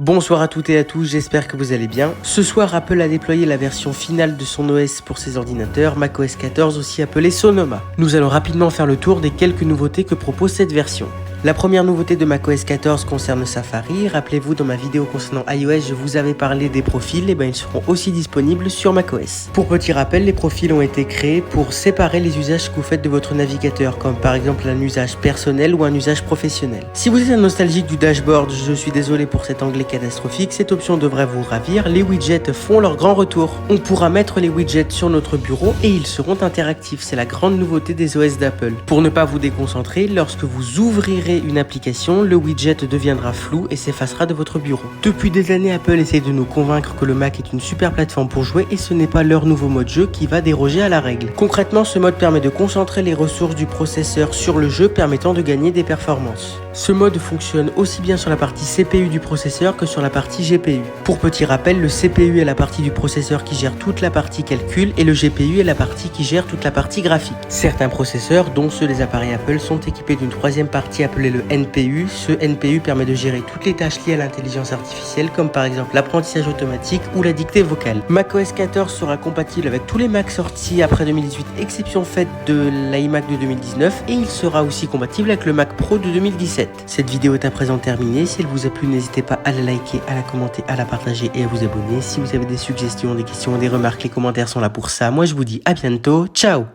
Bonsoir à toutes et à tous, j'espère que vous allez bien. Ce soir, Apple a déployé la version finale de son OS pour ses ordinateurs, macOS 14 aussi appelé Sonoma. Nous allons rapidement faire le tour des quelques nouveautés que propose cette version. La première nouveauté de macOS 14 concerne Safari. Rappelez-vous, dans ma vidéo concernant iOS, je vous avais parlé des profils, et ils seront aussi disponibles sur macOS. Pour petit rappel, les profils ont été créés pour séparer les usages que vous faites de votre navigateur, comme par exemple un usage personnel ou un usage professionnel. Si vous êtes un nostalgique du dashboard, je suis désolé pour cet anglais catastrophique, cette option devrait vous ravir. Les widgets font leur grand retour. On pourra mettre les widgets sur notre bureau et ils seront interactifs. C'est la grande nouveauté des OS d'Apple. Pour ne pas vous déconcentrer, lorsque vous ouvrirez une application, le widget deviendra flou et s'effacera de votre bureau. Depuis des années, Apple essaie de nous convaincre que le Mac est une super plateforme pour jouer et ce n'est pas leur nouveau mode jeu qui va déroger à la règle. Concrètement, ce mode permet de concentrer les ressources du processeur sur le jeu, permettant de gagner des performances. Ce mode fonctionne aussi bien sur la partie CPU du processeur que sur la partie GPU. Pour petit rappel, le CPU est la partie du processeur qui gère toute la partie calcul et le GPU est la partie qui gère toute la partie graphique. Certains processeurs, dont ceux des appareils Apple, sont équipés d'une troisième partie appelée le NPU. Ce NPU permet de gérer toutes les tâches liées à l'intelligence artificielle, comme par exemple l'apprentissage automatique ou la dictée vocale. macOS 14 sera compatible avec tous les Macs sortis après 2018, exception faite de l'iMac de 2019, et il sera aussi compatible avec le Mac Pro de 2017. Cette vidéo est à présent terminée. Si elle vous a plu, n'hésitez pas à la liker, à la commenter, à la partager et à vous abonner. Si vous avez des suggestions, des questions, des remarques, les commentaires sont là pour ça. Moi, je vous dis à bientôt. Ciao!